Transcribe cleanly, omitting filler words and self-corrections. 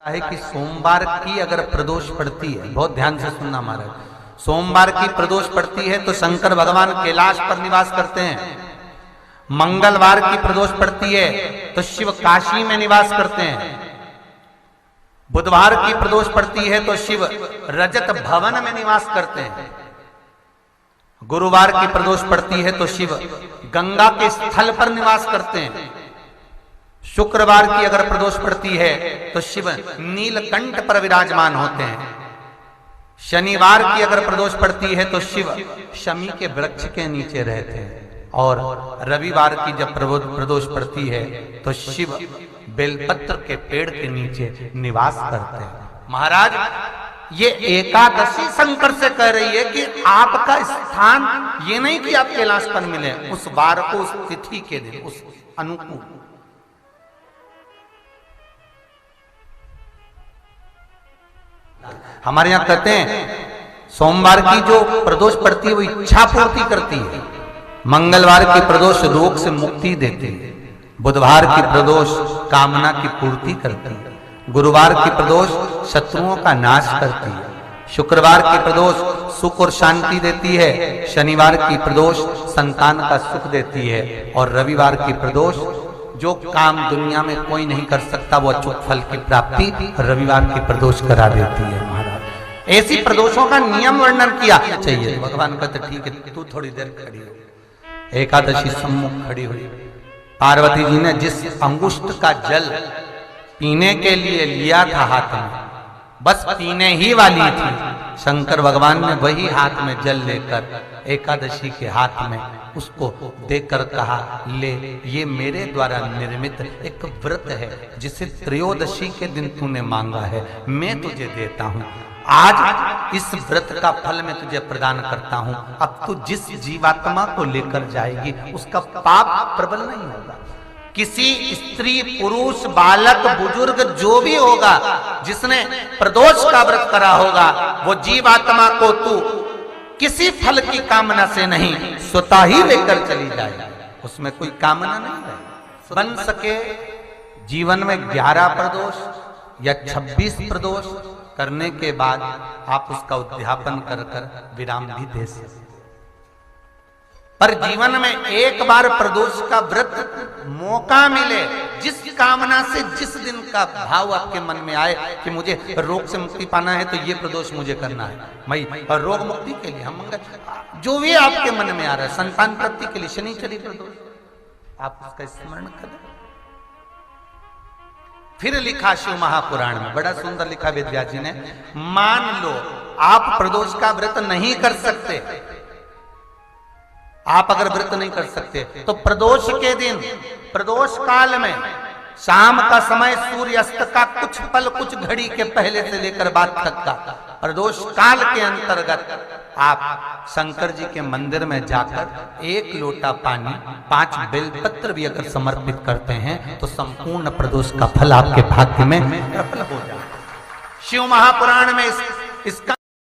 है कि सोमवार की अगर प्रदोष पड़ती है, बहुत ध्यान से सुनना महाराज, सोमवार की प्रदोष पड़ती है तो शंकर भगवान कैलाश पर निवास करते हैं। मंगलवार की प्रदोष पड़ती है तो शिव काशी में निवास करते हैं। बुधवार की प्रदोष पड़ती है तो शिव रजत भवन में निवास करते हैं। गुरुवार की प्रदोष पड़ती है तो शिव गंगा के स्थल पर निवास करते हैं। शुक्रवार की अगर प्रदोष पड़ती है तो शिव नीलकंठ पर विराजमान होते हैं। शनिवार की अगर प्रदोष पड़ती है तो शिव शमी के वृक्ष के नीचे रहते हैं। और रविवार की जब प्रदोष पड़ती है तो शिव बेलपत्र के पेड़ के नीचे निवास करते हैं। महाराज, ये एकादशी शंकर से कह रही है कि आपका स्थान ये नहीं कि आप कैलाश पर मिले, उस वार को, उस तिथि के दिन, उस अनुकूल। हमारे यहां कहते हैं सोमवार की जो प्रदोष पड़ती है वो इच्छा पूर्ति करती है। मंगलवार की प्रदोष रोग से मुक्ति देती है। बुधवार की प्रदोष कामना की पूर्ति करती है। गुरुवार की प्रदोष शत्रुओं का नाश करती है। शुक्रवार की प्रदोष सुख और शांति देती है। शनिवार की प्रदोष संतान का सुख देती है। और रविवार की प्रदोष जो काम दुनिया में कोई नहीं कर सकता वो अचूक फल की प्राप्ति रविवार की प्रदोष करा देती है। महाराज, ऐसी प्रदोषों का नियम वर्णन किया चाहिए। भगवान कहते ठीक है, तू थोड़ी देर खड़ी हो। एकादशी सम्मुख खड़ी हुई। पार्वती जी ने जिस अंगुष्ठ का जल पीने के लिए लिया था हाथ में, बस पीने ही वाली थी, शंकर भगवान ने वही हाथ में जल लेकर एकादशी के हाथ में उसको देकर कहा, ले, ये मेरे द्वारा निर्मित एक व्रत है जिसे त्रयोदशी के दिन तूने मांगा है, मैं तुझे देता हूं। आज इस व्रत का फल मैं तुझे प्रदान करता हूं। अब तू जिस जीवात्मा को लेकर जाएगी उसका पाप प्रबल नहीं होगा। किसी स्त्री, पुरुष, बालक, बुजुर्ग जो भी होगा जिसने प्रदोष का व्रत करा होगा, वो जीवात्मा को तू किसी फल की कामना से नहीं, स्वतः ही लेकर चली जाएगी। उसमें कोई कामना नहीं है। बन सके जीवन में 11 प्रदोष या 26 प्रदोष करने के बाद आप उसका उद्यापन कर विराम भी दे सकते। पर जीवन में एक बार प्रदोष का व्रत मौका मिले, जिस कामना से, जिस दिन का भाव आपके मन में आए कि मुझे रोग से मुक्ति पाना है तो ये प्रदोष मुझे करना है, मैं रोग मुक्ति के लिए, हम जो भी आपके मन में आ रहा है, संतान प्राप्ति के लिए शनिचरी प्रदोष, आप उसका स्मरण करें। फिर लिखा शिव महापुराण में, बड़ा सुंदर लिखा वेदव्यास जी ने, मान लो आप प्रदोष का व्रत नहीं कर सकते, आप अगर व्रत नहीं कर सकते तो प्रदोष के दिन, प्रदोष काल में शाम का समय सूर्य अस्त का कुछ पल, कुछ घड़ी के पहले से लेकर बाद तक का प्रदोष काल के अंतर्गत आप शंकर जी के मंदिर में जाकर 1 लोटा पानी, 5 बेलपत्र भी अगर समर्पित करते हैं तो संपूर्ण प्रदोष का फल आपके भाग्य में प्रबल हो जाए। शिव महापुराण में इसका